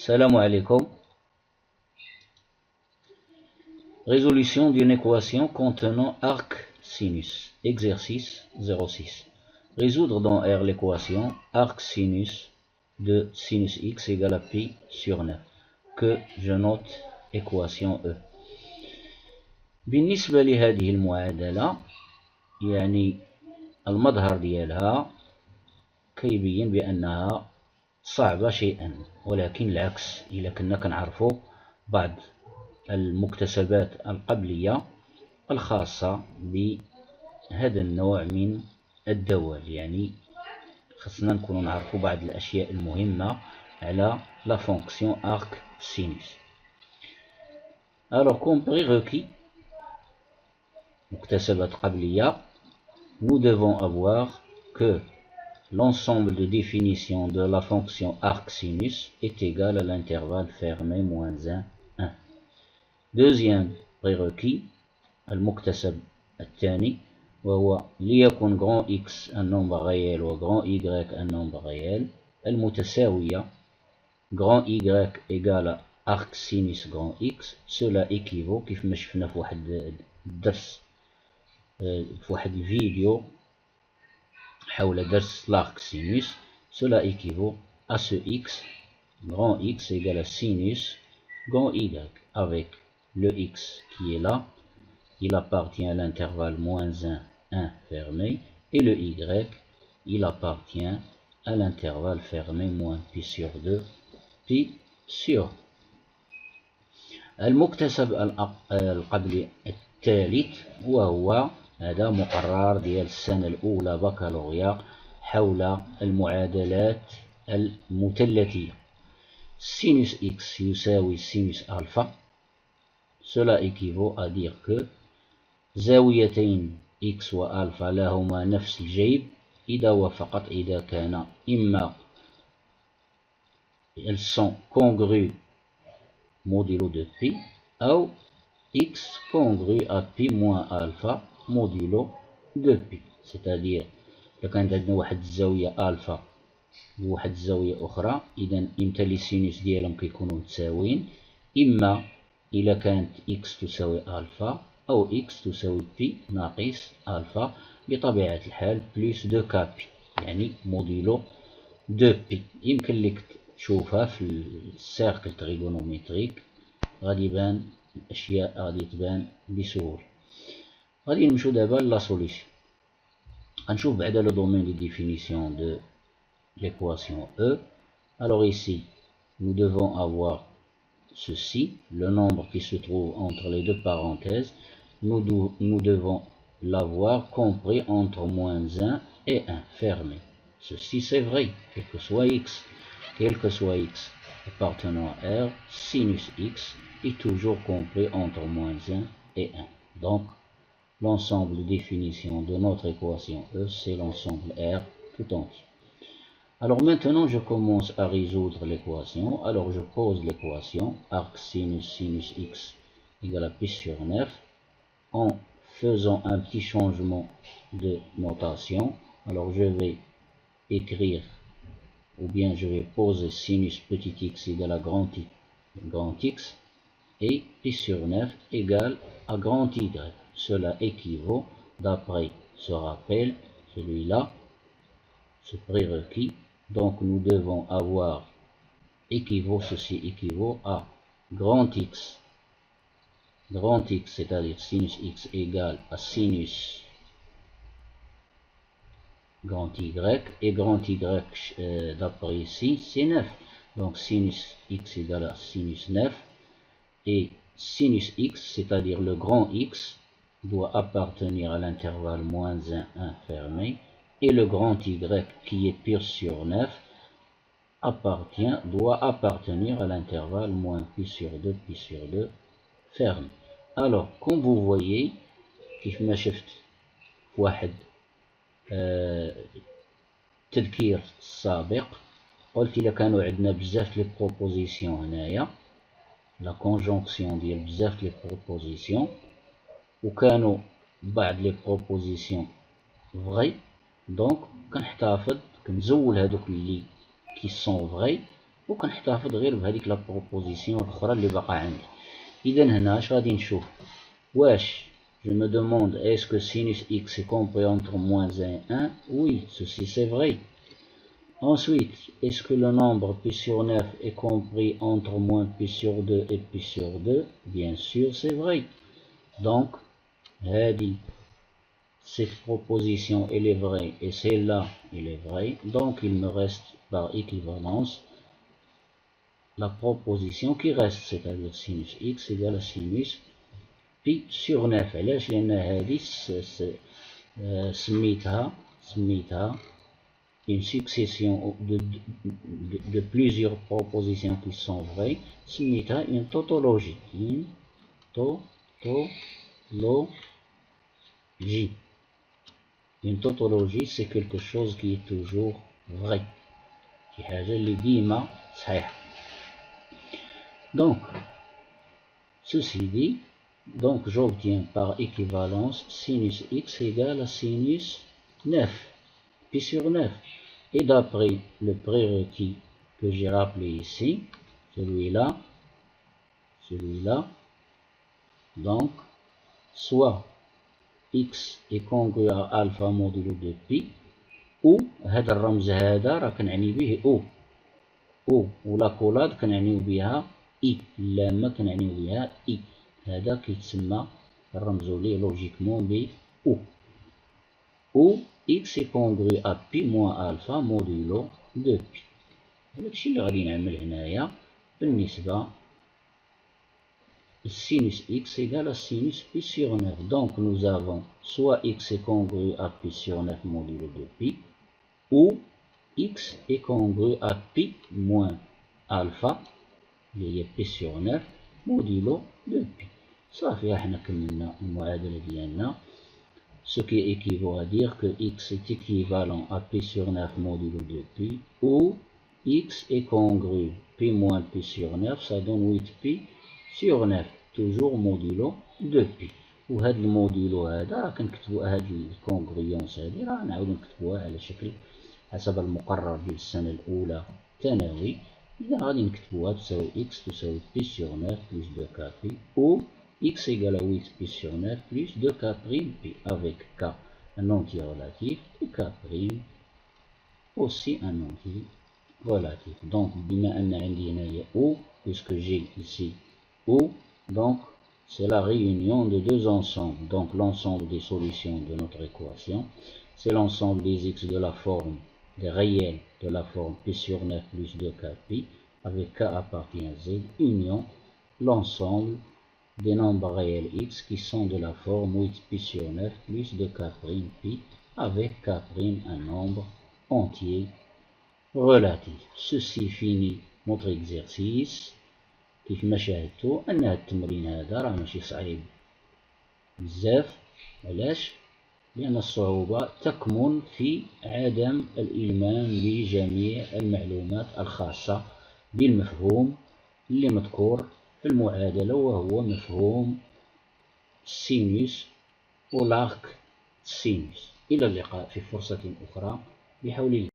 Salam alaikum. Résolution d'une équation contenant arc sinus. Exercice 06. Résoudre dans R l'équation arc sinus de sinus x égale à pi sur 9 que je note équation E. بالنسبة لهذه المعادلة يعني المظهر ديالها كيبين بأنها صعبة شيئا، ولكن العكس إلا كنا كنعرفوا بعض المكتسبات القبلية الخاصة بهذا النوع من الدوال، يعني خصنا نكونوا نعرفوا بعض الأشياء المهمة على لا فونكسيون arc sinus. Alors comme prérequis مكتسبات قبلية, nous devons avoir que l'ensemble de définition de la fonction arc sinus est égal à l'intervalle fermé moins 1, 1. Deuxième prérequis, المكتسب الثاني وهو ليكن grand X un nombre réel و grand Y un nombre réel المتساوية grand Y égale arc sinus grand X. Cela équivaut كيف ما شفنا في واحد الدرس في واحد الفيديو حول درس l'arc sinus. Cela équivaut à ce X, grand X égale à sinus grand Y, avec le X qui est là, il appartient à l'intervalle moins 1, 1 fermé, et le Y, il appartient à l'intervalle fermé moins pi sur 2, pi sur. المكتسب القبلي الثالث وهو هذا مقرر ديال السنة الأولى بكالوريا حول المعادلات المثلثية. sinus x يساوي sinus alpha. Cela équivaut à dire que زاويتين x و alpha لهما نفس الجيب إذا وفقط إذا كان إما elles sont congrues modulo de pi أو x congru à pi moins alpha modulo de pi. C'est-à-dire إذا كانت عندنا واحد الزاوية ألفا وواحد الزاوية أخرى، إذا إمتى لي سينوس ديالهم كيكونوا متساويين، إما إلا كانت x تساوي ألفا أو x تساوي بي ناقص ألفا بطبيعة الحال بلس دو كابي، يعني موديلو دو بي. يمكن لك تشوفها في السيركل تريغونومتريك، غادي يبان الأشياء غادي تبان بسهولة. غادي نمشيو دابا لا سوليسيون. غنشوف بعدا لو دومين دي ديفينيسيون دو l'équation E. Alors ici, nous devons avoir ceci, le nombre qui se trouve entre les deux parenthèses, nous devons l'avoir compris entre moins 1 et 1, fermé. Ceci c'est vrai, quel que soit x appartenant à R, sinus x est toujours compris entre moins 1 et 1. Donc, l'ensemble de définition de notre équation E, c'est l'ensemble R tout entier. Alors maintenant, je commence à résoudre l'équation. Alors je pose l'équation arc sinus x égale à pi sur 9 en faisant un petit changement de notation. Alors je vais écrire, ou bien je vais poser sinus petit x égale à grand X et pi sur 9 égale à grand Y. Cela équivaut, d'après ce rappel, celui-là, ce prérequis. Donc nous devons avoir ceci équivaut à grand X, c'est-à-dire sinus x égale à sinus grand Y, et grand Y d'après ici c'est 9. Donc sinus x égale à sinus 9, et sinus x, c'est-à-dire le grand X, doit appartenir à l'intervalle moins 1, 1 fermé, et le grand Y qui est pi sur 9 doit appartenir à l'intervalle moins pi sur 2 fermé. Alors comme vous voyez كيف ما شفت واحد التذكير السابق قلت إلا كانوا عندنا بزاف لي بروبوزيسيون هنايا لا كونجونكسيون ديال بزاف لي بروبوزيسيون وكانوا بعض لي بروبوزيسيون فغي، دونك كنحتفظ كنزول هادوك اللي كي سون فغي وكنحتفظ غير بهذيك لا بروبوزيسيون الأخرى اللي باقا عندي. إذا هنا اش غادي نشوف؟ واش je me demande est-ce que sinus x est compris entre moins 1 et 1? Oui, ceci c'est vrai. Ensuite, est-ce que le nombre pi sur 9 est compris entre moins pi sur 2 et pi sur 2? Bien sûr, c'est vrai. Donc, cette proposition elle est vraie et celle-là elle est vraie. Donc, il me reste par équivalence la proposition qui reste, c'est-à-dire sinus x égale à sinus pi sur 9. علاش؟ لأن هذه سميتها une succession de plusieurs propositions qui sont vraies, سميتها une tautologie. Une tautologie. Une tautologie, c'est quelque chose qui est toujours vrai. شي حاجة اللي ديما صحيحة. Donc, ceci dit, donc j'obtiens par équivalence sinus x égale à sinus 9, pi sur 9. Et d'après le prérequis que j'ai rappelé ici, celui-là, donc, soit x est congru à alpha modulo de pi, ou هذا الرمز هذا راه كنعني به او ولا كولاد كنعنيو بها اي، اللامة كنعنيو بها اي، هذا كيتسمى نرمزو ليه لوجيكمون ب او x est congru à pi moins alpha modulo de pi. هادشي اللي غادي نعمل هنايا بالنسبة sinus x égale à sinus pi sur 9. Donc nous avons soit x est congru à pi sur 9 modulo de pi, ou x est congru à pi moins alpha اللي هي pi sur 9 modulo de pi. صافي حنا كملنا المعادلة ديالنا. Ce qui équivaut à dire que x est équivalent à pi sur 9 modulo de pi, ou x est congru pi moins pi sur 9, ça donne 8 pi sur 9, toujours modulo de pi. وهذا الموديلو هذا راه كنكتبو هاد الكونغريونس هادي راه نعاودو نكتبوها على شكل حسب المقرر ديال السنة الأولى ثانوي. إذا غادي نكتبوها تساوي x تساوي pi sur 9 plus 2k pi, ou x égale à 8 pi sur 9 plus 2k prime pi, avec k un entier relatif et k prime aussi un entier relatif. Donc بما أن عندي هنايا ou, puisque j'ai ici ou, donc c'est la réunion de deux ensembles. Donc l'ensemble des solutions de notre équation, c'est l'ensemble des x de la forme des réels de la forme pi sur 9 plus 2k pi, avec k appartient à z, union l'ensemble des nombres réels x qui sont de la forme 8 pi sur 9 plus 2k prime pi, avec k prime un nombre entier relatif. Ceci finit notre exercice. كيف ما شاهدتوا أن هذا التمرين هذا راه ماشي صعيب بزاف. علاش؟ لأن الصعوبة تكمن في عدم الإلمام بجميع المعلومات الخاصة بالمفهوم اللي مذكور في المعادلة، وهو مفهوم السينوس والارك سينوس. إلى اللقاء في فرصة أخرى بحول الله.